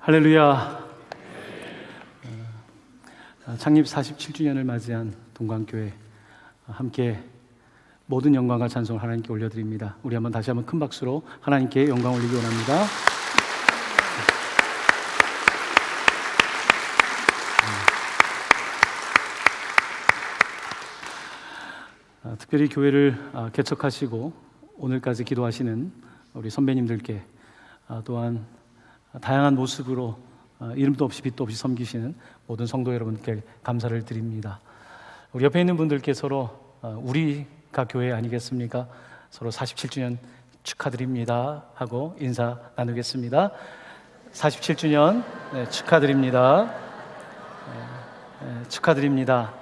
할렐루야. 창립 47주년을 맞이한 동광교회, 함께 모든 영광과 찬송을 하나님께 올려드립니다. 우리 다시 한번 큰 박수로 하나님께 영광 올리기 원합니다. 특별히 교회를 개척하시고 오늘까지 기도하시는 우리 선배님들께, 또한 다양한 모습으로 이름도 없이 빛도 없이 섬기시는 모든 성도 여러분께 감사를 드립니다. 우리 옆에 있는 분들께 서로 우리가 교회 아니겠습니까? 서로 47주년 축하드립니다 하고 인사 나누겠습니다. 47주년 축하드립니다. 축하드립니다.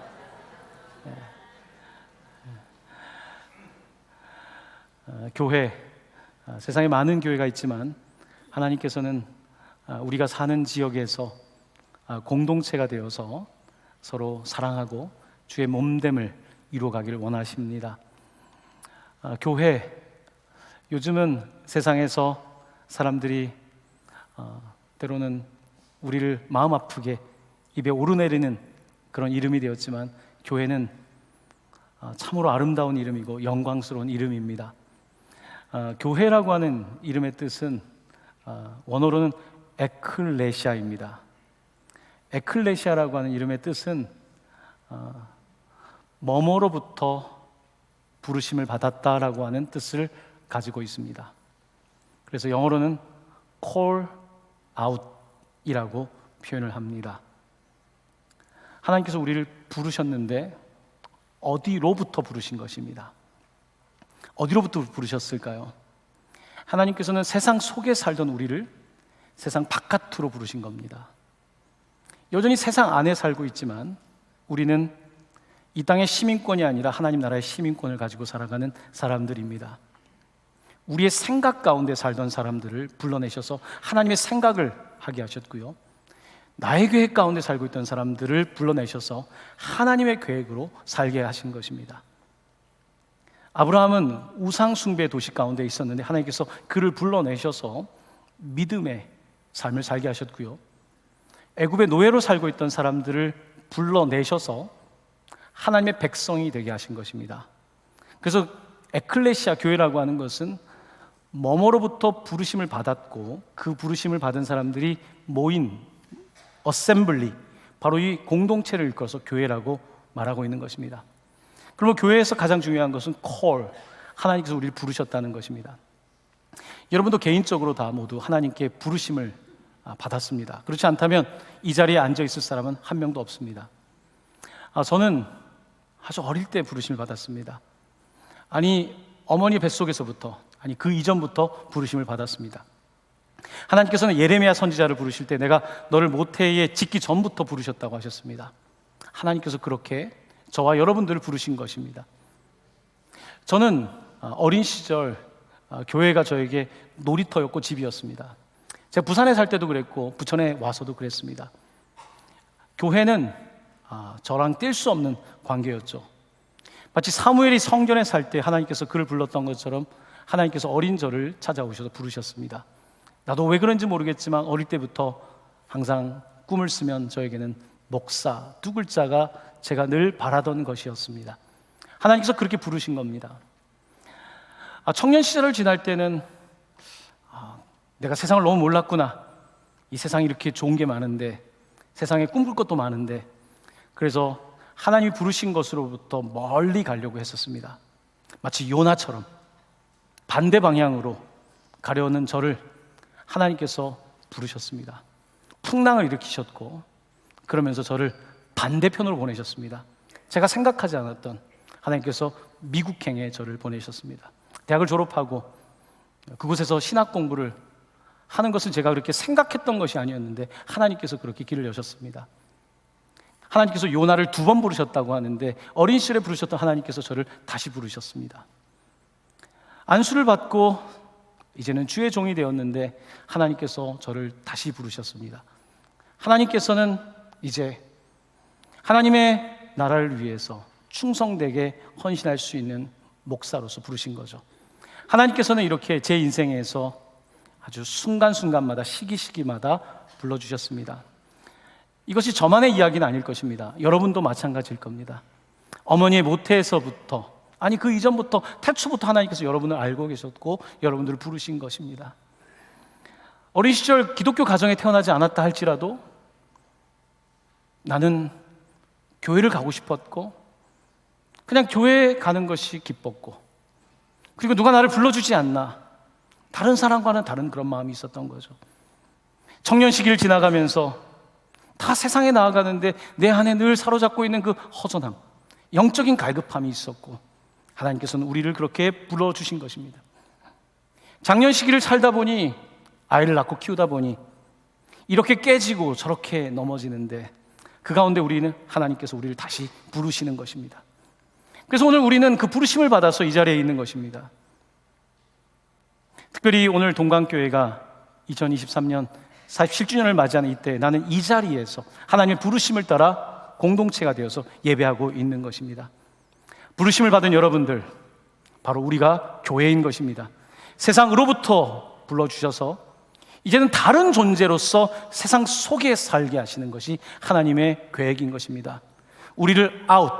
교회, 세상에 많은 교회가 있지만 하나님께서는 우리가 사는 지역에서 공동체가 되어서 서로 사랑하고 주의 몸됨을 이루어가기를 원하십니다. 교회, 요즘은 세상에서 사람들이 때로는 우리를 마음 아프게 입에 오르내리는 그런 이름이 되었지만, 교회는 참으로 아름다운 이름이고 영광스러운 이름입니다. 교회라고 하는 이름의 뜻은 원어로는 에클레시아입니다. 에클레시아라고 하는 이름의 뜻은 뭐뭐로부터 부르심을 받았다라고 하는 뜻을 가지고 있습니다. 그래서 영어로는 call out이라고 표현을 합니다. 하나님께서 우리를 부르셨는데 어디로부터 부르신 것입니다. 어디로부터 부르셨을까요? 하나님께서는 세상 속에 살던 우리를 세상 바깥으로 부르신 겁니다. 여전히 세상 안에 살고 있지만 우리는 이 땅의 시민권이 아니라 하나님 나라의 시민권을 가지고 살아가는 사람들입니다. 우리의 생각 가운데 살던 사람들을 불러내셔서 하나님의 생각을 하게 하셨고요, 나의 계획 가운데 살고 있던 사람들을 불러내셔서 하나님의 계획으로 살게 하신 것입니다. 아브라함은 우상 숭배 도시 가운데 있었는데 하나님께서 그를 불러내셔서 믿음의 삶을 살게 하셨고요, 애굽의 노예로 살고 있던 사람들을 불러내셔서 하나님의 백성이 되게 하신 것입니다. 그래서 에클레시아, 교회라고 하는 것은 뭐뭐로부터 부르심을 받았고 그 부르심을 받은 사람들이 모인 어셈블리, 바로 이 공동체를 일컬어서 교회라고 말하고 있는 것입니다. 그러면 교회에서 가장 중요한 것은 call, 하나님께서 우리를 부르셨다는 것입니다. 여러분도 개인적으로 다 모두 하나님께 부르심을 받았습니다. 그렇지 않다면 이 자리에 앉아 있을 사람은 한 명도 없습니다. 저는 아주 어릴 때 부르심을 받았습니다. 어머니 뱃속에서부터, 그 이전부터 부르심을 받았습니다. 하나님께서는 예레미야 선지자를 부르실 때 내가 너를 모태에 짓기 전부터 부르셨다고 하셨습니다. 하나님께서 그렇게 저와 여러분들을 부르신 것입니다. 저는 어린 시절 교회가 저에게 놀이터였고 집이었습니다. 제가 부산에 살 때도 그랬고 부천에 와서도 그랬습니다. 교회는 저랑 뗄 수 없는 관계였죠. 마치 사무엘이 성전에 살 때 하나님께서 그를 불렀던 것처럼 하나님께서 어린 저를 찾아오셔서 부르셨습니다. 나도 왜 그런지 모르겠지만 어릴 때부터 항상 꿈을 쓰면 저에게는 목사 두 글자가 제가 늘 바라던 것이었습니다. 하나님께서 그렇게 부르신 겁니다. 청년 시절을 지날 때는 내가 세상을 너무 몰랐구나, 이 세상이 이렇게 좋은 게 많은데, 세상에 꿈꿀 것도 많은데, 그래서 하나님이 부르신 것으로부터 멀리 가려고 했었습니다. 마치 요나처럼 반대 방향으로 가려는 저를 하나님께서 부르셨습니다. 풍랑을 일으키셨고 그러면서 저를 반대편으로 보내셨습니다. 제가 생각하지 않았던 하나님께서 미국행에 저를 보내셨습니다. 대학을 졸업하고 그곳에서 신학 공부를 하는 것은 제가 그렇게 생각했던 것이 아니었는데 하나님께서 그렇게 길을 여셨습니다. 하나님께서 요나를 2번 부르셨다고 하는데 어린 시절에 부르셨던 하나님께서 저를 다시 부르셨습니다. 안수를 받고 이제는 주의 종이 되었는데 하나님께서 저를 다시 부르셨습니다. 하나님께서는 이제 하나님의 나라를 위해서 충성되게 헌신할 수 있는 목사로서 부르신 거죠. 하나님께서는 이렇게 제 인생에서 아주 순간순간마다 시기마다 불러주셨습니다. 이것이 저만의 이야기는 아닐 것입니다. 여러분도 마찬가지일 겁니다. 어머니의 모태에서부터, 아니 그 이전부터, 태초부터 하나님께서 여러분을 알고 계셨고 여러분들을 부르신 것입니다. 어린 시절 기독교 가정에 태어나지 않았다 할지라도 나는 교회를 가고 싶었고 그냥 교회에 가는 것이 기뻤고, 그리고 누가 나를 불러주지 않나, 다른 사람과는 다른 그런 마음이 있었던 거죠. 청년 시기를 지나가면서 다 세상에 나아가는데 내 안에 늘 사로잡고 있는 그 허전함, 영적인 갈급함이 있었고 하나님께서는 우리를 그렇게 불러주신 것입니다. 장년 시기를 살다 보니, 아이를 낳고 키우다 보니 이렇게 깨지고 저렇게 넘어지는데 그 가운데 하나님께서 우리를 다시 부르시는 것입니다. 그래서 오늘 우리는 그 부르심을 받아서 이 자리에 있는 것입니다. 특별히 오늘 동강교회가 2023년 47주년을 맞이하는 이때 나는 이 자리에서 하나님의 부르심을 따라 공동체가 되어서 예배하고 있는 것입니다. 부르심을 받은 여러분들, 바로 우리가 교회인 것입니다. 세상으로부터 불러주셔서 이제는 다른 존재로서 세상 속에 살게 하시는 것이 하나님의 계획인 것입니다. 우리를 아웃,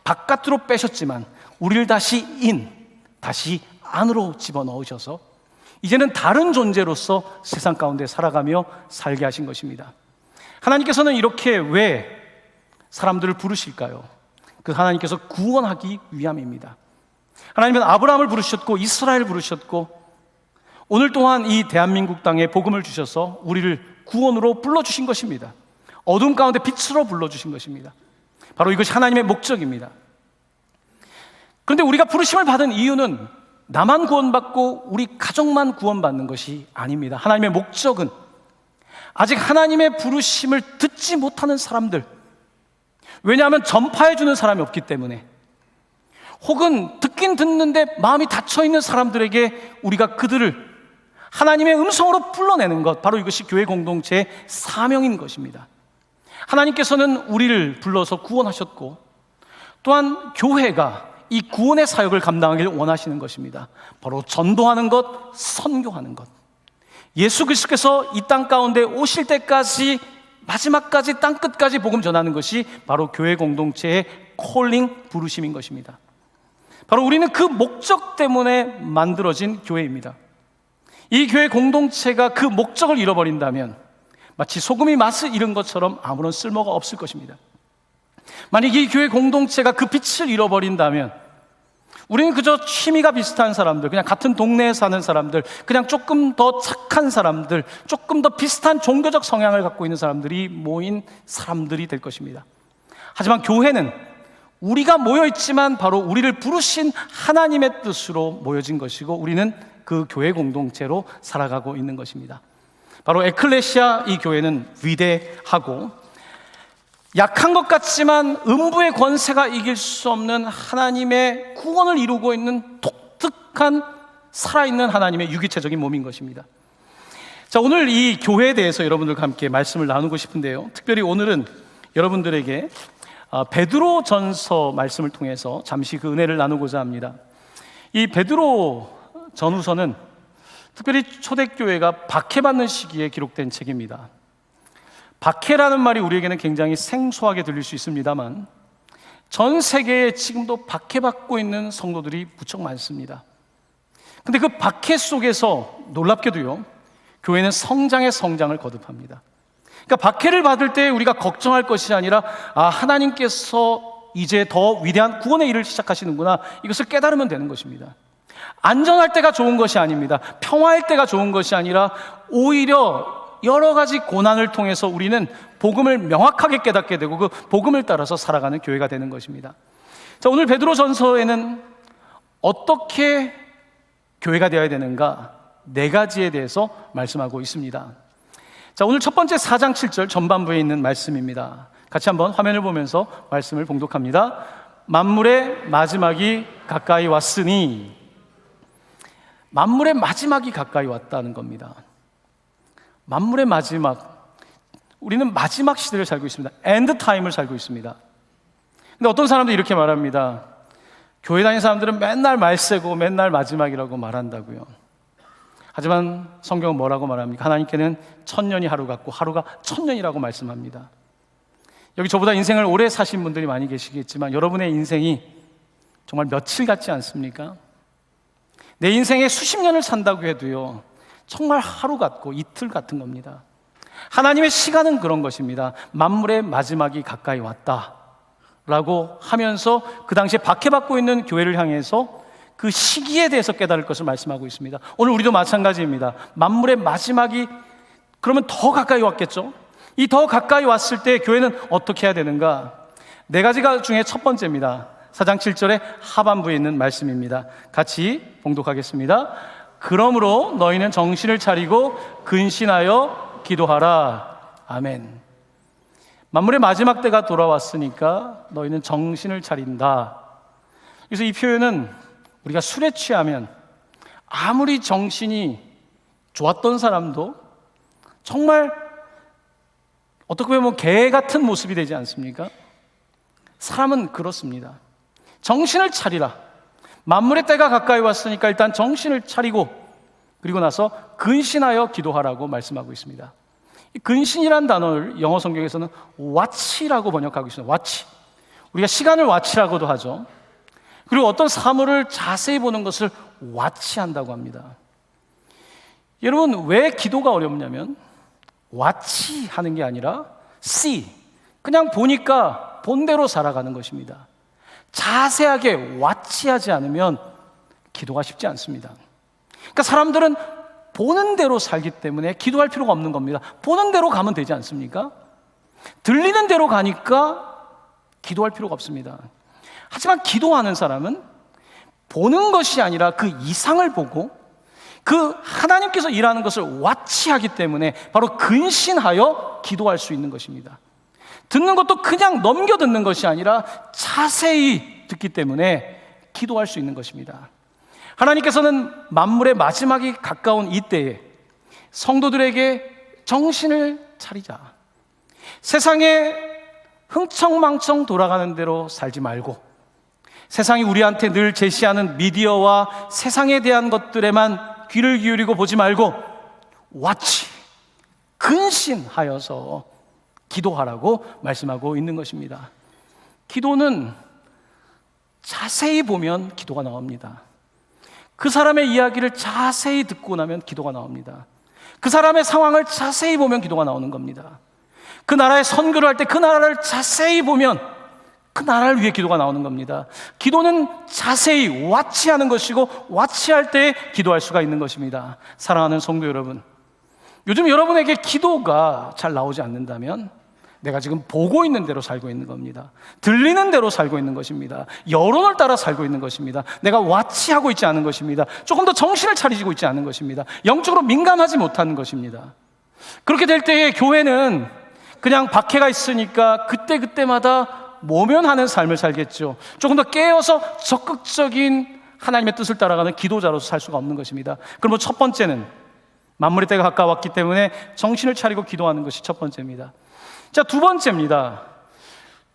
바깥으로 빼셨지만 우리를 다시 다시 안으로 집어넣으셔서 이제는 다른 존재로서 세상 가운데 살아가며 살게 하신 것입니다. 하나님께서는 이렇게 왜 사람들을 부르실까요? 그 하나님께서 구원하기 위함입니다. 하나님은 아브라함을 부르셨고 이스라엘을 부르셨고 오늘 또한 이 대한민국 땅에 복음을 주셔서 우리를 구원으로 불러주신 것입니다. 어둠 가운데 빛으로 불러주신 것입니다. 바로 이것이 하나님의 목적입니다. 그런데 우리가 부르심을 받은 이유는 나만 구원받고 우리 가족만 구원받는 것이 아닙니다. 하나님의 목적은 아직 하나님의 부르심을 듣지 못하는 사람들, 왜냐하면 전파해주는 사람이 없기 때문에, 혹은 듣긴 듣는데 마음이 닫혀있는 사람들에게 우리가 그들을 하나님의 음성으로 불러내는 것, 바로 이것이 교회 공동체의 사명인 것입니다. 하나님께서는 우리를 불러서 구원하셨고 또한 교회가 이 구원의 사역을 감당하길 원하시는 것입니다. 바로 전도하는 것, 선교하는 것. 예수 그리스도께서 이 땅 가운데 오실 때까지, 마지막까지, 땅끝까지 복음 전하는 것이 바로 교회 공동체의 콜링, 부르심인 것입니다. 바로 우리는 그 목적 때문에 만들어진 교회입니다. 이 교회 공동체가 그 목적을 잃어버린다면 마치 소금이 맛을 잃은 것처럼 아무런 쓸모가 없을 것입니다. 만약 이 교회 공동체가 그 빛을 잃어버린다면 우리는 그저 취미가 비슷한 사람들, 그냥 같은 동네에 사는 사람들, 그냥 조금 더 착한 사람들, 조금 더 비슷한 종교적 성향을 갖고 있는 사람들이 모인 사람들이 될 것입니다. 하지만 교회는 우리가 모여있지만 바로 우리를 부르신 하나님의 뜻으로 모여진 것이고 우리는 그 교회 공동체로 살아가고 있는 것입니다. 바로 에클레시아, 이 교회는 위대하고 약한 것 같지만 음부의 권세가 이길 수 없는 하나님의 구원을 이루고 있는 독특한 살아있는 하나님의 유기체적인 몸인 것입니다. 자, 오늘 이 교회에 대해서 여러분들과 함께 말씀을 나누고 싶은데요, 특별히 오늘은 여러분들에게 베드로 전서 말씀을 통해서 잠시 그 은혜를 나누고자 합니다. 이 베드로 전후서는 특별히 초대교회가 박해받는 시기에 기록된 책입니다. 박해라는 말이 우리에게는 굉장히 생소하게 들릴 수 있습니다만 전 세계에 지금도 박해받고 있는 성도들이 무척 많습니다. 근데 그 박해 속에서 놀랍게도요, 교회는 성장의 성장을 거듭합니다. 그러니까 박해를 받을 때 우리가 걱정할 것이 아니라 하나님께서 이제 더 위대한 구원의 일을 시작하시는구나, 이것을 깨달으면 되는 것입니다. 안전할 때가 좋은 것이 아닙니다. 평화할 때가 좋은 것이 아니라 오히려 여러 가지 고난을 통해서 우리는 복음을 명확하게 깨닫게 되고 그 복음을 따라서 살아가는 교회가 되는 것입니다. 자, 오늘 베드로 전서에는 어떻게 교회가 되어야 되는가 4가지에 대해서 말씀하고 있습니다. 자, 오늘 첫 번째 4장 7절 전반부에 있는 말씀입니다. 같이 한번 화면을 보면서 말씀을 봉독합니다. 만물의 마지막이 가까이 왔으니, 만물의 마지막이 가까이 왔다는 겁니다. 만물의 마지막, 우리는 마지막 시대를 살고 있습니다. 엔드 타임을 살고 있습니다. 근데 어떤 사람들이 이렇게 말합니다. 교회 다니는 사람들은 맨날 말세고 맨날 마지막이라고 말한다고요. 하지만 성경은 뭐라고 말합니까? 하나님께는 1000년이 하루 같고 하루가 1000년이라고 말씀합니다. 여기 저보다 인생을 오래 사신 분들이 많이 계시겠지만 여러분의 인생이 정말 며칠 같지 않습니까? 내 인생에 수십 년을 산다고 해도요, 정말 하루 같고 이틀 같은 겁니다. 하나님의 시간은 그런 것입니다. 만물의 마지막이 가까이 왔다 라고 하면서 그 당시에 박해받고 있는 교회를 향해서 그 시기에 대해서 깨달을 것을 말씀하고 있습니다. 오늘 우리도 마찬가지입니다. 만물의 마지막이 그러면 더 가까이 왔겠죠? 이 더 가까이 왔을 때 교회는 어떻게 해야 되는가? 4가지가 중에 첫 번째입니다. 4장 7절의 하반부에 있는 말씀입니다. 같이 봉독하겠습니다. 그러므로 너희는 정신을 차리고 근신하여 기도하라. 아멘. 만물의 마지막 때가 돌아왔으니까 너희는 정신을 차린다. 그래서 이 표현은 우리가 술에 취하면 아무리 정신이 좋았던 사람도 정말 어떻게 보면 개 같은 모습이 되지 않습니까? 사람은 그렇습니다. 정신을 차리라. 만물의 때가 가까이 왔으니까 일단 정신을 차리고 그리고 나서 근신하여 기도하라고 말씀하고 있습니다. 이 근신이란 단어를 영어 성경에서는 watch라고 번역하고 있습니다. watch. 우리가 시간을 watch라고도 하죠. 그리고 어떤 사물을 자세히 보는 것을 watch한다고 합니다. 여러분, 왜 기도가 어렵냐면 watch하는 게 아니라 see, 그냥 보니까 본대로 살아가는 것입니다. 자세하게 watch하지 않으면 기도가 쉽지 않습니다. 그러니까 사람들은 보는 대로 살기 때문에 기도할 필요가 없는 겁니다. 보는 대로 가면 되지 않습니까? 들리는 대로 가니까 기도할 필요가 없습니다. 하지만 기도하는 사람은 보는 것이 아니라 그 이상을 보고 그 하나님께서 일하는 것을 watch하기 때문에 바로 근신하여 기도할 수 있는 것입니다. 듣는 것도 그냥 넘겨 듣는 것이 아니라 자세히 듣기 때문에 기도할 수 있는 것입니다. 하나님께서는 만물의 마지막이 가까운 이때에 성도들에게 정신을 차리자. 세상에 흥청망청 돌아가는 대로 살지 말고 세상이 우리한테 늘 제시하는 미디어와 세상에 대한 것들에만 귀를 기울이고 보지 말고 watch, 근신하여서 기도하라고 말씀하고 있는 것입니다. 기도는 자세히 보면 기도가 나옵니다. 그 사람의 이야기를 자세히 듣고 나면 기도가 나옵니다. 그 사람의 상황을 자세히 보면 기도가 나오는 겁니다. 그 나라의 선교를 할 때 그 나라를 자세히 보면 그 나라를 위해 기도가 나오는 겁니다. 기도는 자세히 watch하는 것이고 watch할 때 기도할 수가 있는 것입니다. 사랑하는 성도 여러분, 요즘 여러분에게 기도가 잘 나오지 않는다면 내가 지금 보고 있는 대로 살고 있는 겁니다. 들리는 대로 살고 있는 것입니다. 여론을 따라 살고 있는 것입니다. 내가 watch하고 있지 않은 것입니다. 조금 더 정신을 차리고 있지 않은 것입니다. 영적으로 민감하지 못하는 것입니다. 그렇게 될 때에 교회는 그냥 박해가 있으니까 그때그때마다 모면하는 삶을 살겠죠. 조금 더 깨어서 적극적인 하나님의 뜻을 따라가는 기도자로서 살 수가 없는 것입니다. 그러면 첫 번째는 만물의 때가 가까웠기 때문에 정신을 차리고 기도하는 것이 첫 번째입니다. 자, 두 번째입니다.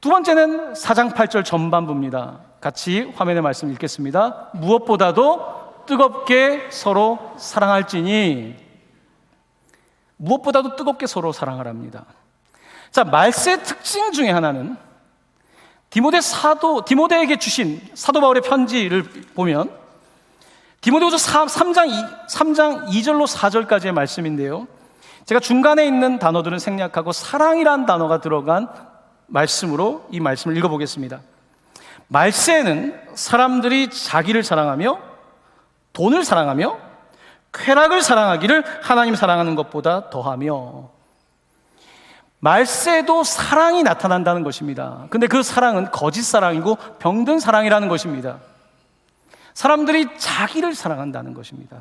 두 번째는 4장 8절 전반부입니다. 같이 화면의 말씀 읽겠습니다. 무엇보다도 뜨겁게 서로 사랑할지니. 무엇보다도 뜨겁게 서로 사랑하랍니다. 자, 말세의 특징 중에 하나는 디모데에게 주신 사도 바울의 편지를 보면 디모데후서 3장 2절로 4절까지의 말씀인데요, 제가 중간에 있는 단어들은 생략하고 사랑이란 단어가 들어간 말씀으로 이 말씀을 읽어보겠습니다. 말세에는 사람들이 자기를 사랑하며 돈을 사랑하며 쾌락을 사랑하기를 하나님 사랑하는 것보다 더하며. 말세도 사랑이 나타난다는 것입니다. 근데 그 사랑은 거짓 사랑이고 병든 사랑이라는 것입니다. 사람들이 자기를 사랑한다는 것입니다.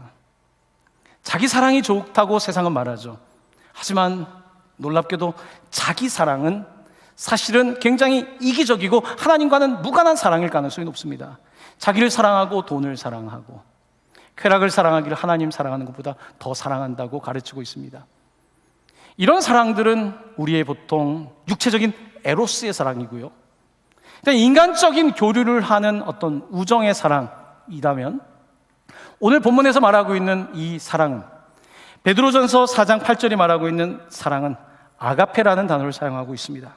자기 사랑이 좋다고 세상은 말하죠. 하지만 놀랍게도 자기 사랑은 사실은 굉장히 이기적이고 하나님과는 무관한 사랑일 가능성이 높습니다. 자기를 사랑하고 돈을 사랑하고 쾌락을 사랑하기를 하나님 사랑하는 것보다 더 사랑한다고 가르치고 있습니다. 이런 사랑들은 우리의 보통 육체적인 에로스의 사랑이고요, 인간적인 교류를 하는 어떤 우정의 사랑이라면 오늘 본문에서 말하고 있는 이 사랑은, 베드로전서 4장 8절이 말하고 있는 사랑은 아가페라는 단어를 사용하고 있습니다.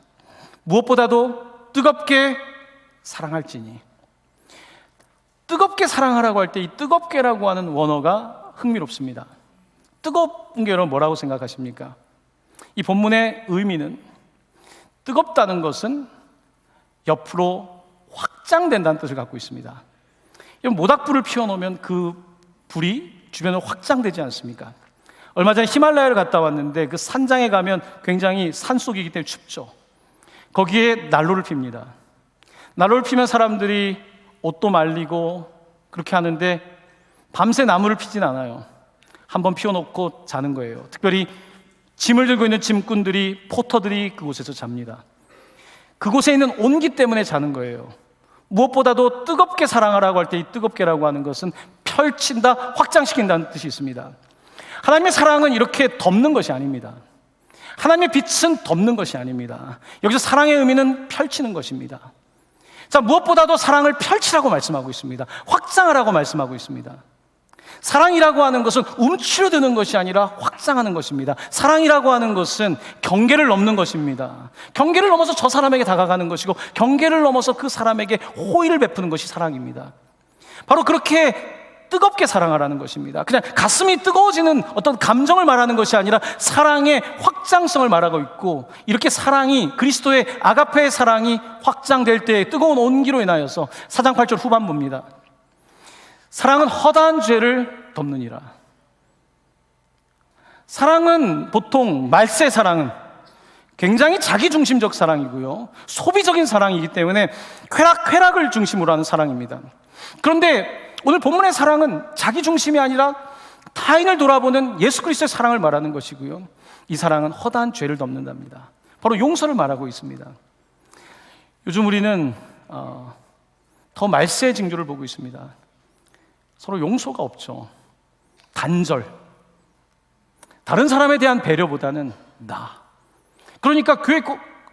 무엇보다도 뜨겁게 사랑할지니. 뜨겁게 사랑하라고 할 때 이 뜨겁게라고 하는 원어가 흥미롭습니다. 뜨거운 게 여러분 뭐라고 생각하십니까? 이 본문의 의미는, 뜨겁다는 것은 옆으로 확장된다는 뜻을 갖고 있습니다. 모닥불을 피워놓으면 그 불이 주변으로 확장되지 않습니까? 얼마 전에 히말라야를 갔다 왔는데 그 산장에 가면 굉장히 산속이기 때문에 춥죠. 거기에 난로를 핍니다. 난로를 피면 사람들이 옷도 말리고 그렇게 하는데 밤새 나무를 피진 않아요. 한번 피워놓고 자는 거예요. 특별히 짐을 들고 있는 짐꾼들이, 포터들이 그곳에서 잡니다. 그곳에 있는 온기 때문에 자는 거예요. 무엇보다도 뜨겁게 사랑하라고 할 때 이 뜨겁게라고 하는 것은 펼친다, 확장시킨다는 뜻이 있습니다. 하나님의 사랑은 이렇게 덮는 것이 아닙니다. 하나님의 빛은 덮는 것이 아닙니다. 여기서 사랑의 의미는 펼치는 것입니다. 자, 무엇보다도 사랑을 펼치라고 말씀하고 있습니다. 확장하라고 말씀하고 있습니다. 사랑이라고 하는 것은 움츠러드는 것이 아니라 확장하는 것입니다. 사랑이라고 하는 것은 경계를 넘는 것입니다. 경계를 넘어서 저 사람에게 다가가는 것이고, 경계를 넘어서 그 사람에게 호의를 베푸는 것이 사랑입니다. 바로 그렇게 뜨겁게 사랑하라는 것입니다. 그냥 가슴이 뜨거워지는 어떤 감정을 말하는 것이 아니라 사랑의 확장성을 말하고 있고, 이렇게 사랑이, 그리스도의 아가페의 사랑이 확장될 때 뜨거운 온기로 인하여서 4장 8절 후반부입니다. 사랑은 허다한 죄를 덮느니라. 사랑은 보통, 말세 사랑은 굉장히 자기중심적 사랑이고요, 소비적인 사랑이기 때문에 쾌락을 중심으로 하는 사랑입니다. 그런데 오늘 본문의 사랑은 자기중심이 아니라 타인을 돌아보는 예수 그리스도의 사랑을 말하는 것이고요, 이 사랑은 허다한 죄를 덮는답니다. 바로 용서를 말하고 있습니다. 요즘 우리는 더 말세의 징조를 보고 있습니다. 서로 용서가 없죠. 단절. 다른 사람에 대한 배려보다는 나. 그러니까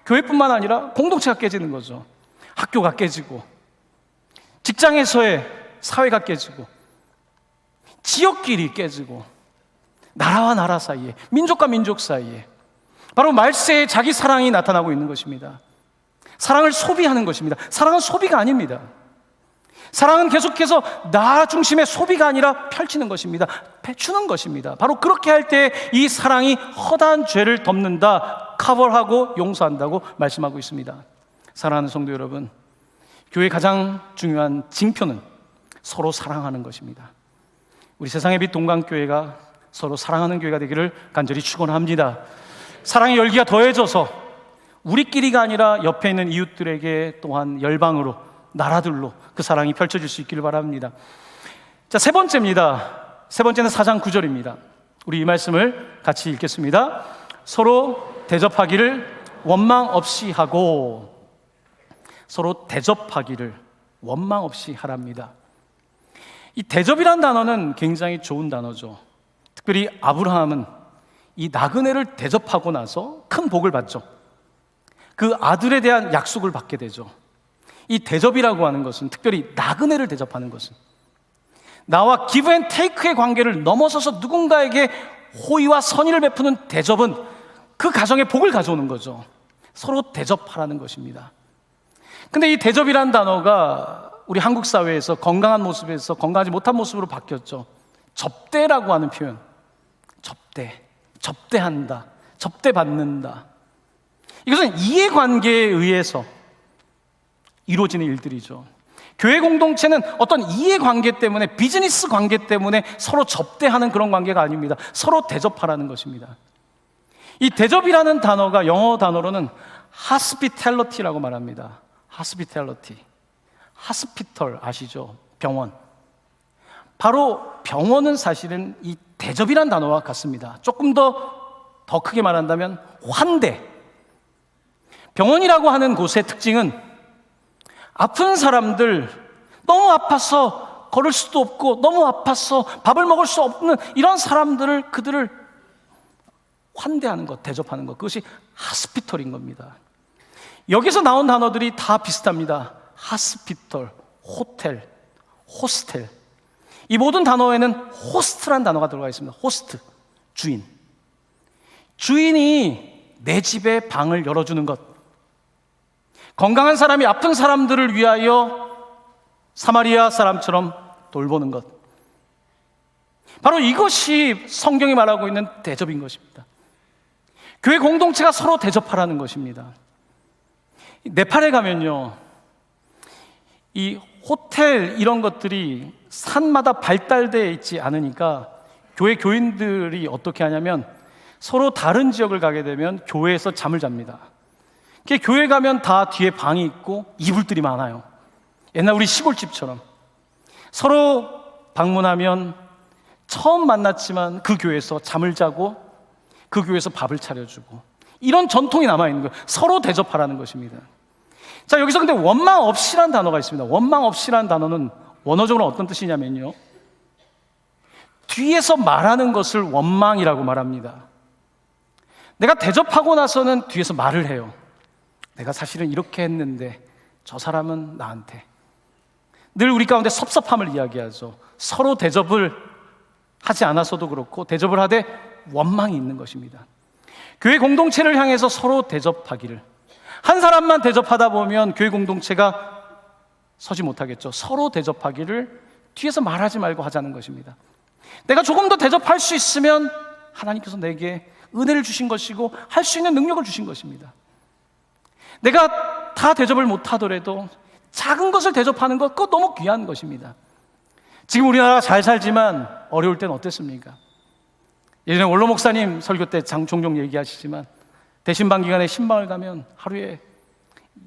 교회뿐만 아니라 공동체가 깨지는 거죠. 학교가 깨지고, 직장에서의 사회가 깨지고, 지역끼리 깨지고, 나라와 나라 사이에, 민족과 민족 사이에 바로 말세의 자기 사랑이 나타나고 있는 것입니다. 사랑을 소비하는 것입니다. 사랑은 소비가 아닙니다. 사랑은 계속해서 나 중심의 소비가 아니라 펼치는 것입니다. 주는 것입니다. 바로 그렇게 할 때 이 사랑이 허다한 죄를 덮는다, 커버하고 용서한다고 말씀하고 있습니다. 사랑하는 성도 여러분, 교회의 가장 중요한 징표는 서로 사랑하는 것입니다. 우리 세상의 빛 동강교회가 서로 사랑하는 교회가 되기를 간절히 축원합니다. 사랑의 열기가 더해져서 우리끼리가 아니라 옆에 있는 이웃들에게, 또한 열방으로, 나라들로 그 사랑이 펼쳐질 수 있기를 바랍니다. 자, 세 번째입니다. 세 번째는 4장 9절입니다. 우리 이 말씀을 같이 읽겠습니다. 서로 대접하기를 원망 없이 하고, 서로 대접하기를 원망 없이 하랍니다. 이 대접이란 단어는 굉장히 좋은 단어죠. 특별히 아브라함은 이 나그네를 대접하고 나서 큰 복을 받죠. 그 아들에 대한 약속을 받게 되죠. 이 대접이라고 하는 것은, 특별히 나그네를 대접하는 것은, 나와 기브 앤 테이크의 관계를 넘어서서 누군가에게 호의와 선의를 베푸는 대접은 그 가정에 복을 가져오는 거죠. 서로 대접하라는 것입니다. 근데 이 대접이라는 단어가 우리 한국 사회에서 건강한 모습에서 건강하지 못한 모습으로 바뀌었죠. 접대라고 하는 표현. 접대한다, 접대받는다. 이것은 이해관계에 의해서 이루어지는 일들이죠. 교회 공동체는 어떤 이해관계 때문에, 비즈니스 관계 때문에 서로 접대하는 그런 관계가 아닙니다. 서로 대접하라는 것입니다. 이 대접이라는 단어가 영어 단어로는 hospitality라고 말합니다. hospitality. 하스피털 아시죠? 병원. 바로 병원은 사실은 이 대접이란 단어와 같습니다. 조금 더 크게 말한다면 환대. 병원이라고 하는 곳의 특징은 아픈 사람들, 너무 아파서 걸을 수도 없고 너무 아파서 밥을 먹을 수 없는 이런 사람들을, 그들을 환대하는 것, 대접하는 것, 그것이 하스피털인 겁니다. 여기서 나온 단어들이 다 비슷합니다. 하스피털, 호텔, 호스텔. 이 모든 단어에는 호스트란 단어가 들어가 있습니다. 호스트, 주인. 주인이 내 집에 방을 열어주는 것. 건강한 사람이 아픈 사람들을 위하여 사마리아 사람처럼 돌보는 것. 바로 이것이 성경이 말하고 있는 대접인 것입니다. 교회 공동체가 서로 대접하라는 것입니다. 네팔에 가면요, 이 호텔 이런 것들이 산마다 발달되어 있지 않으니까 교회 교인들이 어떻게 하냐면 서로 다른 지역을 가게 되면 교회에서 잠을 잡니다. 교회 가면 다 뒤에 방이 있고 이불들이 많아요. 옛날 우리 시골집처럼 서로 방문하면 처음 만났지만 그 교회에서 잠을 자고 그 교회에서 밥을 차려주고, 이런 전통이 남아있는 거예요. 서로 대접하라는 것입니다. 자, 여기서 근데 원망 없이란 단어가 있습니다. 원망 없이란 단어는 원어적으로 어떤 뜻이냐면요, 뒤에서 말하는 것을 원망이라고 말합니다. 내가 대접하고 나서는 뒤에서 말을 해요. 내가 사실은 이렇게 했는데 저 사람은 나한테. 늘 우리 가운데 섭섭함을 이야기하죠. 서로 대접을 하지 않아서도 그렇고 대접을 하되 원망이 있는 것입니다. 교회 공동체를 향해서 서로 대접하기를. 한 사람만 대접하다 보면 교회 공동체가 서지 못하겠죠. 서로 대접하기를 뒤에서 말하지 말고 하자는 것입니다. 내가 조금 더 대접할 수 있으면 하나님께서 내게 은혜를 주신 것이고 할 수 있는 능력을 주신 것입니다. 내가 다 대접을 못하더라도 작은 것을 대접하는 것, 그거 너무 귀한 것입니다. 지금 우리나라 잘 살지만 어려울 때는 어땠습니까? 예전에 원로 목사님 설교 때 종종 얘기하시지만 대신방 기간에 신방을 가면 하루에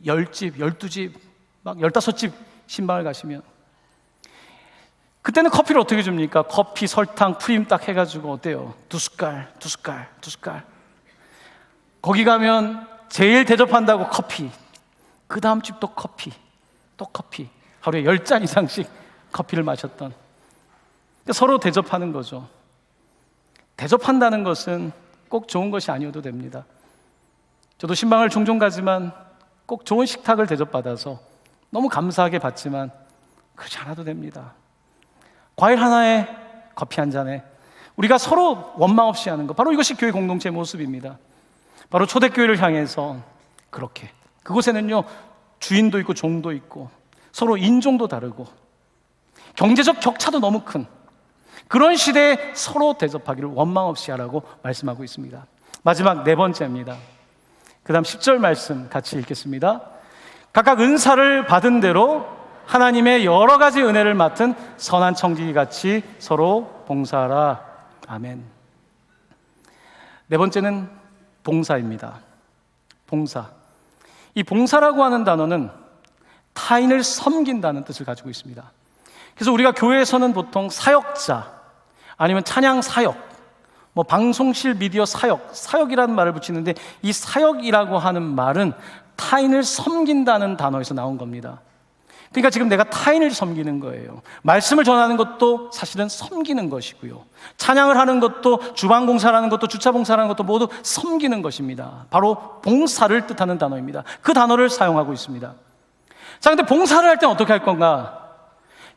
10집, 12집, 막 15집 신방을 가시면 그때는 커피를 어떻게 줍니까? 커피, 설탕, 프림 딱 해가지고 어때요? 두 숟갈. 거기 가면 제일 대접한다고 커피, 그 다음 집도 커피, 또 커피, 하루에 10잔 이상씩 커피를 마셨던. 서로 대접하는 거죠. 대접한다는 것은 꼭 좋은 것이 아니어도 됩니다. 저도 신방을 종종 가지만 꼭 좋은 식탁을 대접받아서 너무 감사하게 받지만 그렇지 않아도 됩니다. 과일 하나에 커피 한 잔에 우리가 서로 원망 없이 하는 것, 바로 이것이 교회 공동체의 모습입니다. 바로 초대교회를 향해서 그렇게, 그곳에는요 주인도 있고 종도 있고 서로 인종도 다르고 경제적 격차도 너무 큰 그런 시대에 서로 대접하기를 원망 없이 하라고 말씀하고 있습니다. 마지막 네 번째입니다. 그 다음 10절 말씀 같이 읽겠습니다. 각각 은사를 받은 대로 하나님의 여러 가지 은혜를 맡은 선한 청지기 같이 서로 봉사하라. 아멘. 네 번째는 봉사입니다. 봉사. 이 봉사라고 하는 단어는 타인을 섬긴다는 뜻을 가지고 있습니다. 그래서 우리가 교회에서는 보통 사역자 아니면 찬양 사역, 뭐 방송실 미디어 사역이라는 말을 붙이는데, 이 사역이라고 하는 말은 타인을 섬긴다는 단어에서 나온 겁니다. 그러니까 지금 내가 타인을 섬기는 거예요. 말씀을 전하는 것도 사실은 섬기는 것이고요, 찬양을 하는 것도, 주방 봉사를 하는 것도, 주차 봉사를 하는 것도 모두 섬기는 것입니다. 바로 봉사를 뜻하는 단어입니다. 그 단어를 사용하고 있습니다. 자, 근데 봉사를 할 때는 어떻게 할 건가?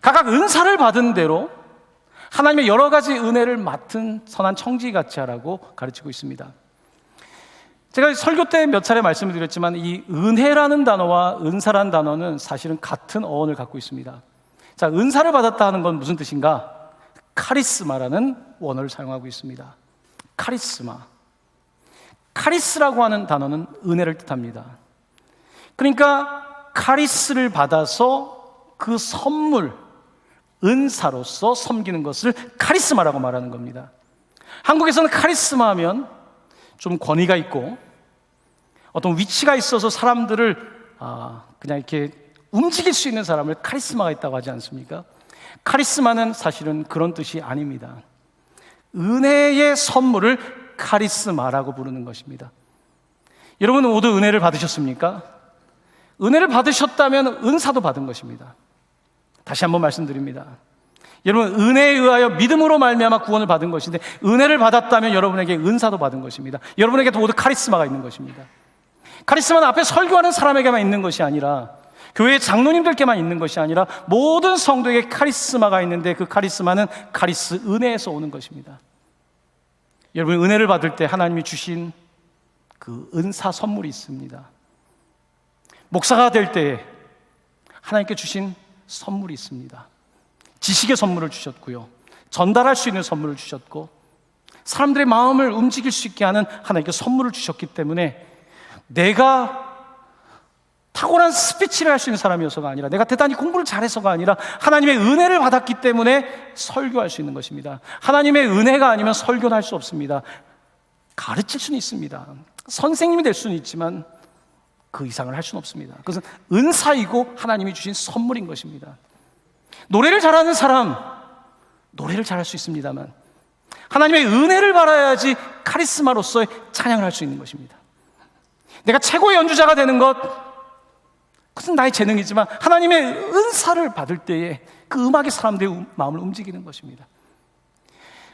각각 은사를 받은 대로 하나님의 여러 가지 은혜를 맡은 선한 청지기같이 하라고 가르치고 있습니다. 제가 설교 때 몇 차례 말씀을 드렸지만 이 은혜라는 단어와 은사라는 단어는 사실은 같은 어원을 갖고 있습니다. 자, 은사를 받았다 하는 건 무슨 뜻인가? 카리스마라는 원어를 사용하고 있습니다. 카리스라고 하는 단어는 은혜를 뜻합니다. 그러니까 카리스를 받아서 그 선물, 은사로서 섬기는 것을 카리스마라고 말하는 겁니다. 한국에서는 카리스마 하면 좀 권위가 있고 어떤 위치가 있어서 사람들을 그냥 이렇게 움직일 수 있는 사람을 카리스마가 있다고 하지 않습니까? 카리스마는 사실은 그런 뜻이 아닙니다. 은혜의 선물을 카리스마라고 부르는 것입니다. 여러분 모두 은혜를 받으셨습니까? 은혜를 받으셨다면 은사도 받은 것입니다. 다시 한번 말씀드립니다. 여러분, 은혜에 의하여 믿음으로 말미암아 구원을 받은 것인데, 은혜를 받았다면 여러분에게 은사도 받은 것입니다. 여러분에게도 모두 카리스마가 있는 것입니다. 카리스마는 앞에 설교하는 사람에게만 있는 것이 아니라 교회 장로님들께만 있는 것이 아니라 모든 성도에게 카리스마가 있는데 그 카리스마는 카리스 은혜에서 오는 것입니다. 여러분, 은혜를 받을 때 하나님이 주신 그 은사 선물이 있습니다. 목사가 될 때 하나님께 주신 선물이 있습니다. 지식의 선물을 주셨고요, 전달할 수 있는 선물을 주셨고, 사람들의 마음을 움직일 수 있게 하는 하나님께 선물을 주셨기 때문에 내가 탁월한 스피치를 할 수 있는 사람이어서가 아니라, 내가 대단히 공부를 잘해서가 아니라 하나님의 은혜를 받았기 때문에 설교할 수 있는 것입니다. 하나님의 은혜가 아니면 설교는 할 수 없습니다. 가르칠 수는 있습니다. 선생님이 될 수는 있지만 그 이상을 할 수는 없습니다. 그것은 은사이고 하나님이 주신 선물인 것입니다. 노래를 잘하는 사람, 노래를 잘할 수 있습니다만 하나님의 은혜를 받아야지 카리스마로서의 찬양을 할 수 있는 것입니다. 내가 최고의 연주자가 되는 것, 그것은 나의 재능이지만 하나님의 은사를 받을 때에 그 음악이 사람들의 마음을 움직이는 것입니다.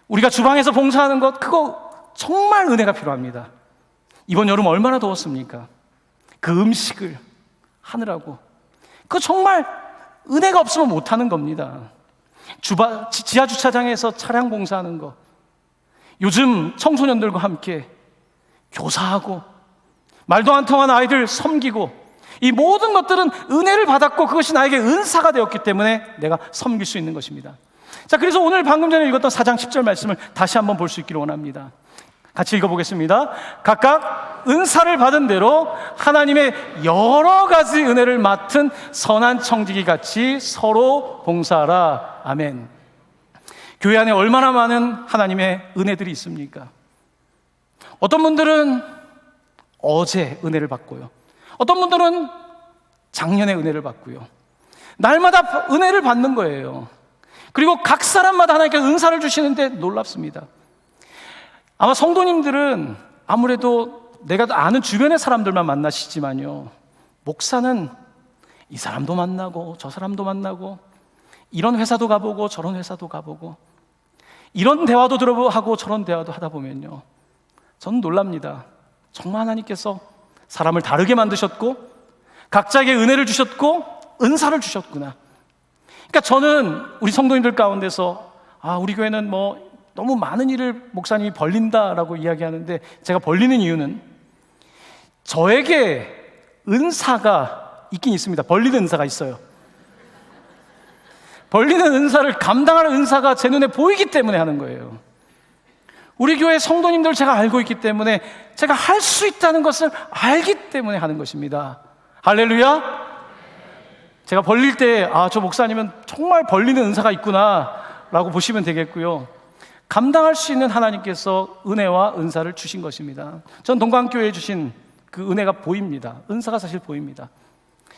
우리가 주방에서 봉사하는 것, 그거 정말 은혜가 필요합니다. 이번 여름 얼마나 더웠습니까? 그 음식을 하느라고, 그거 정말 은혜가 없으면 못하는 겁니다. 지하 주차장에서 차량 봉사하는 거, 요즘 청소년들과 함께 교사하고, 말도 안 통하는 아이들 섬기고, 이 모든 것들은 은혜를 받았고 그것이 나에게 은사가 되었기 때문에 내가 섬길 수 있는 것입니다. 자, 그래서 오늘 방금 전에 읽었던 4장 10절 말씀을 다시 한번 볼 수 있기를 원합니다. 같이 읽어보겠습니다. 각각 은사를 받은 대로 하나님의 여러 가지 은혜를 맡은 선한 청지기 같이 서로 봉사하라. 아멘. 교회 안에 얼마나 많은 하나님의 은혜들이 있습니까? 어떤 분들은 어제 은혜를 받고요, 어떤 분들은 작년에 은혜를 받고요, 날마다 은혜를 받는 거예요. 그리고 각 사람마다 하나님께 은사를 주시는데 놀랍습니다. 아마 성도님들은 아무래도 내가 아는 주변의 사람들만 만나시지만요, 목사는 이 사람도 만나고 저 사람도 만나고, 이런 회사도 가보고 저런 회사도 가보고, 이런 대화도 들어보고 저런 대화도 하다 보면요, 저는 놀랍니다. 정말 하나님께서 사람을 다르게 만드셨고 각자에게 은혜를 주셨고 은사를 주셨구나. 그러니까 저는 우리 성도님들 가운데서 우리 교회는 뭐 너무 많은 일을 목사님이 벌린다라고 이야기하는데, 제가 벌리는 이유는 저에게 은사가 있긴 있습니다. 벌리는 은사가 있어요. 벌리는 은사를 감당할 은사가 제 눈에 보이기 때문에 하는 거예요. 우리 교회 성도님들 제가 알고 있기 때문에, 제가 할 수 있다는 것을 알기 때문에 하는 것입니다. 할렐루야. 제가 벌릴 때 저 목사님은 정말 벌리는 은사가 있구나 라고 보시면 되겠고요, 감당할 수 있는 하나님께서 은혜와 은사를 주신 것입니다. 전 동광교회에 주신 그 은혜가 보입니다. 은사가 사실 보입니다.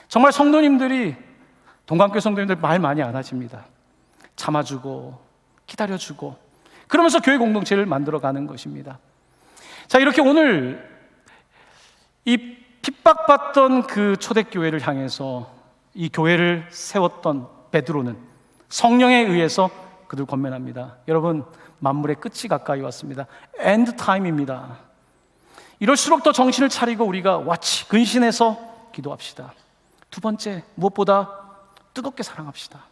정말 성도님들이, 동광교회 성도님들 말 많이 안 하십니다. 참아주고 기다려주고 그러면서 교회 공동체를 만들어가는 것입니다. 자, 이렇게 오늘 이 핍박받던 그 초대교회를 향해서 이 교회를 세웠던 베드로는 성령에 의해서 그들 권면합니다. 여러분, 만물의 끝이 가까이 왔습니다. 엔드 타임입니다. 이럴수록 더 정신을 차리고 우리가 근신해서 기도합시다. 두 번째, 무엇보다 뜨겁게 사랑합시다.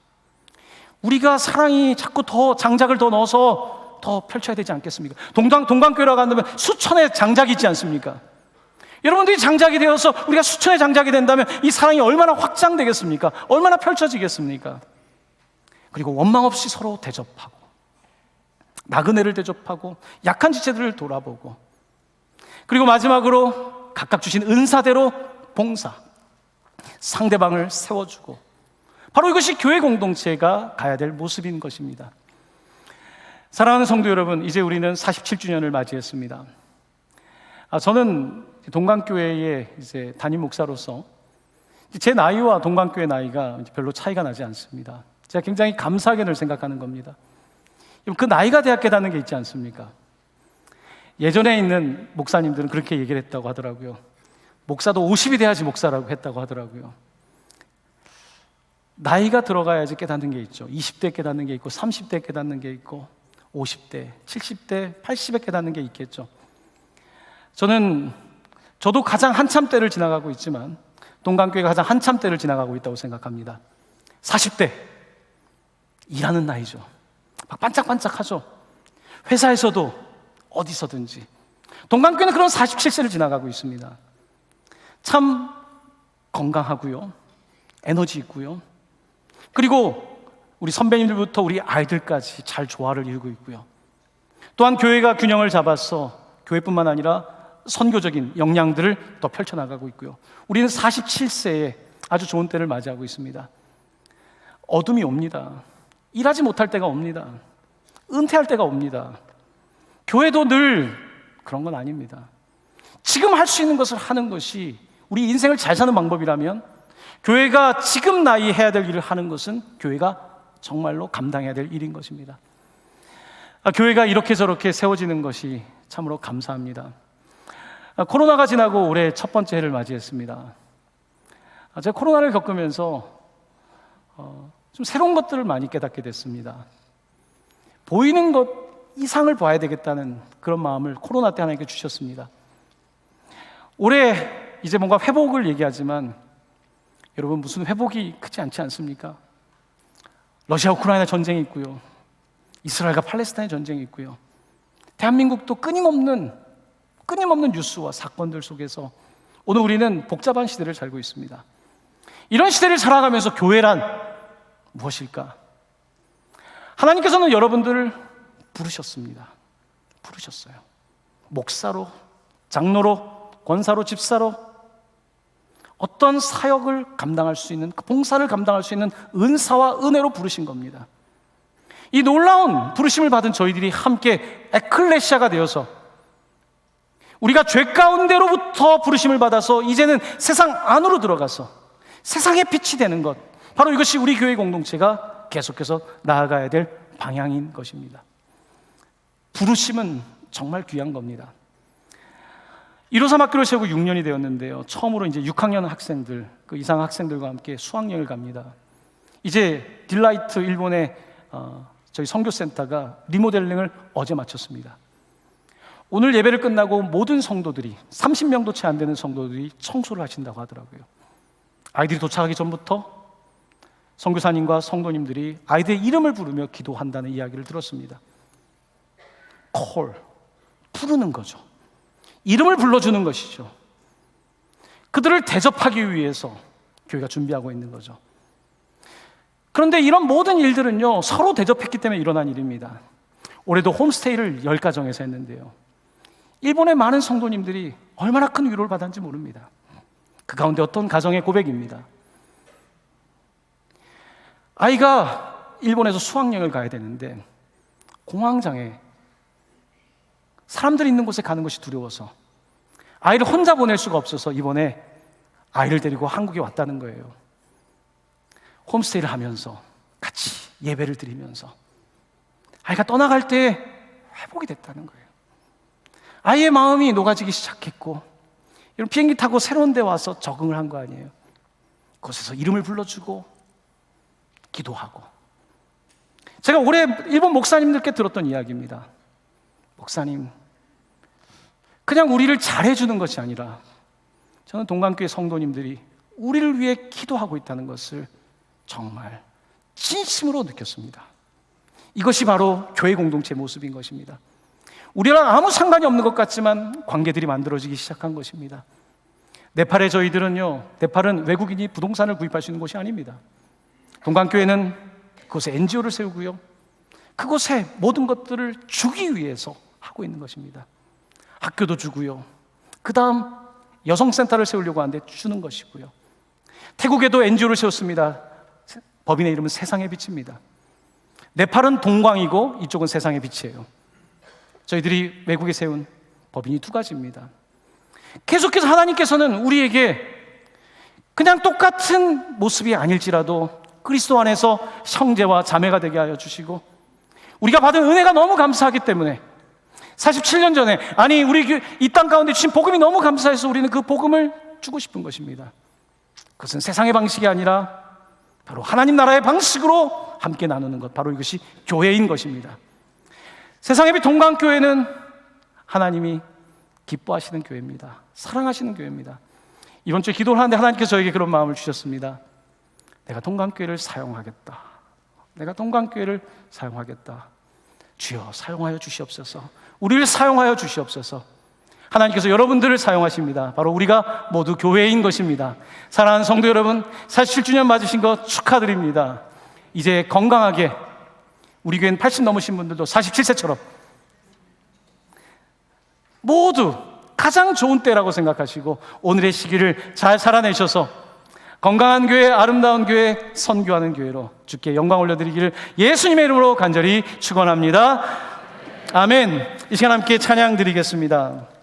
우리가 사랑이 자꾸 더 장작을 더 넣어서 더 펼쳐야 되지 않겠습니까? 동광교회라고 한다면 수천의 장작이 있지 않습니까? 여러분들이 장작이 되어서 우리가 수천의 장작이 된다면 이 사랑이 얼마나 확장되겠습니까? 얼마나 펼쳐지겠습니까? 그리고 원망 없이 서로 대접하고, 나그네를 대접하고, 약한 지체들을 돌아보고, 그리고 마지막으로 각각 주신 은사대로 봉사, 상대방을 세워주고, 바로 이것이 교회 공동체가 가야 될 모습인 것입니다. 사랑하는 성도 여러분, 이제 우리는 47주년을 맞이했습니다. 저는 동광교회의 이제 담임 목사로서 제 나이와 동광교회 나이가 별로 차이가 나지 않습니다. 제가 굉장히 감사하게 늘 생각하는 겁니다. 그 나이가 대학 깨닫는 게 있지 않습니까? 예전에 있는 목사님들은 그렇게 얘기를 했다고 하더라고요. 목사도 50이 돼야지 목사라고 했다고 하더라고요. 나이가 들어가야지 깨닫는 게 있죠. 20대 깨닫는 게 있고, 30대 깨닫는 게 있고, 50대, 70대, 80에 깨닫는 게 있겠죠. 저도 가장 한참 때를 지나가고 있지만 동강교회가 가장 한참 때를 지나가고 있다고 생각합니다. 40대, 일하는 나이죠. 막 반짝반짝하죠. 회사에서도 어디서든지. 동강교회는 그런 47세를 지나가고 있습니다. 참 건강하고요, 에너지 있고요, 그리고 우리 선배님들부터 우리 아이들까지 잘 조화를 이루고 있고요. 또한 교회가 균형을 잡아서 교회뿐만 아니라 선교적인 역량들을 더 펼쳐나가고 있고요. 우리는 47세에 아주 좋은 때를 맞이하고 있습니다. 어둠이 옵니다. 일하지 못할 때가 옵니다. 은퇴할 때가 옵니다. 교회도 늘 그런 건 아닙니다. 지금 할 수 있는 것을 하는 것이 우리 인생을 잘 사는 방법이라면, 교회가 지금 나이 해야 될 일을 하는 것은 교회가 정말로 감당해야 될 일인 것입니다. 교회가 이렇게 저렇게 세워지는 것이 참으로 감사합니다. 코로나가 지나고 올해 첫 번째 해를 맞이했습니다. 제가 코로나를 겪으면서 좀 새로운 것들을 많이 깨닫게 됐습니다. 보이는 것 이상을 봐야 되겠다는 그런 마음을 코로나 때 하나님께 주셨습니다. 올해 이제 뭔가 회복을 얘기하지만 여러분, 무슨 회복이 크지 않지 않습니까? 러시아 우크라이나 전쟁이 있고요, 이스라엘과 팔레스타인 전쟁이 있고요, 대한민국도 끊임없는 뉴스와 사건들 속에서 오늘 우리는 복잡한 시대를 살고 있습니다. 이런 시대를 살아가면서 교회란 무엇일까? 하나님께서는 여러분들을 부르셨습니다. 부르셨어요. 목사로, 장로로, 권사로, 집사로 어떤 사역을 감당할 수 있는, 그 봉사를 감당할 수 있는 은사와 은혜로 부르신 겁니다. 이 놀라운 부르심을 받은 저희들이 함께 에클레시아가 되어서 우리가 죄 가운데로부터 부르심을 받아서 이제는 세상 안으로 들어가서 세상의 빛이 되는 것, 바로 이것이 우리 교회 공동체가 계속해서 나아가야 될 방향인 것입니다. 부르심은 정말 귀한 겁니다. 153 학교를 세우고 6년이 되었는데요, 처음으로 이제 6학년 학생들, 그 이상 학생들과 함께 수학여행을 갑니다. 이제 딜라이트 일본의 저희 선교센터가 리모델링을 어제 마쳤습니다. 오늘 예배를 끝나고 모든 성도들이, 30명도 채 안 되는 성도들이 청소를 하신다고 하더라고요. 아이들이 도착하기 전부터 선교사님과 성도님들이 아이들의 이름을 부르며 기도한다는 이야기를 들었습니다. 콜, 부르는 거죠. 이름을 불러주는 것이죠. 그들을 대접하기 위해서 교회가 준비하고 있는 거죠. 그런데 이런 모든 일들은요, 서로 대접했기 때문에 일어난 일입니다. 올해도 홈스테이를 10가정에서 했는데요, 일본의 많은 성도님들이 얼마나 큰 위로를 받았는지 모릅니다. 그 가운데 어떤 가정의 고백입니다. 아이가 일본에서 수학여행을 가야 되는데 공황장애, 사람들이 있는 곳에 가는 것이 두려워서 아이를 혼자 보낼 수가 없어서 이번에 아이를 데리고 한국에 왔다는 거예요. 홈스테이를 하면서 같이 예배를 드리면서 아이가 떠나갈 때 회복이 됐다는 거예요. 아이의 마음이 녹아지기 시작했고, 이런 비행기 타고 새로운 데 와서 적응을 한 거 아니에요. 그곳에서 이름을 불러주고 기도하고. 제가 올해 일본 목사님들께 들었던 이야기입니다. 목사님, 그냥 우리를 잘해주는 것이 아니라 저는 동강교회 성도님들이 우리를 위해 기도하고 있다는 것을 정말 진심으로 느꼈습니다. 이것이 바로 교회 공동체 모습인 것입니다. 우리랑 아무 상관이 없는 것 같지만 관계들이 만들어지기 시작한 것입니다. 네팔의 저희들은요, 네팔은 외국인이 부동산을 구입할 수 있는 곳이 아닙니다. 동강교회는 그곳에 NGO를 세우고요, 그곳에 모든 것들을 주기 위해서 하고 있는 것입니다. 학교도 주고요, 그 다음 여성센터를 세우려고 하는데 주는 것이고요, 태국에도 NGO를 세웠습니다. 법인의 이름은 세상의 빛입니다. 네팔은 동광이고 이쪽은 세상의 빛이에요. 저희들이 외국에 세운 법인이 2가지입니다. 계속해서 하나님께서는 우리에게 그냥 똑같은 모습이 아닐지라도 그리스도 안에서 형제와 자매가 되게 하여 주시고, 우리가 받은 은혜가 너무 감사하기 때문에 47년 전에, 아니 우리 이 땅 가운데 주신 복음이 너무 감사해서 우리는 그 복음을 주고 싶은 것입니다. 그것은 세상의 방식이 아니라 바로 하나님 나라의 방식으로 함께 나누는 것, 바로 이것이 교회인 것입니다. 세상의 빛 동강교회는 하나님이 기뻐하시는 교회입니다. 사랑하시는 교회입니다. 이번 주에 기도를 하는데 하나님께서 저에게 그런 마음을 주셨습니다. 내가 동강교회를 사용하겠다. 내가 동강교회를 사용하겠다. 주여 사용하여 주시옵소서. 우리를 사용하여 주시옵소서. 하나님께서 여러분들을 사용하십니다. 바로 우리가 모두 교회인 것입니다. 사랑하는 성도 여러분, 47주년 맞으신 것 축하드립니다. 이제 건강하게, 우리 교회는 80 넘으신 분들도 47세처럼 모두 가장 좋은 때라고 생각하시고 오늘의 시기를 잘 살아내셔서 건강한 교회, 아름다운 교회, 선교하는 교회로 주께 영광 올려드리기를 예수님의 이름으로 간절히 축원합니다. 아멘. 이 시간 함께 찬양 드리겠습니다.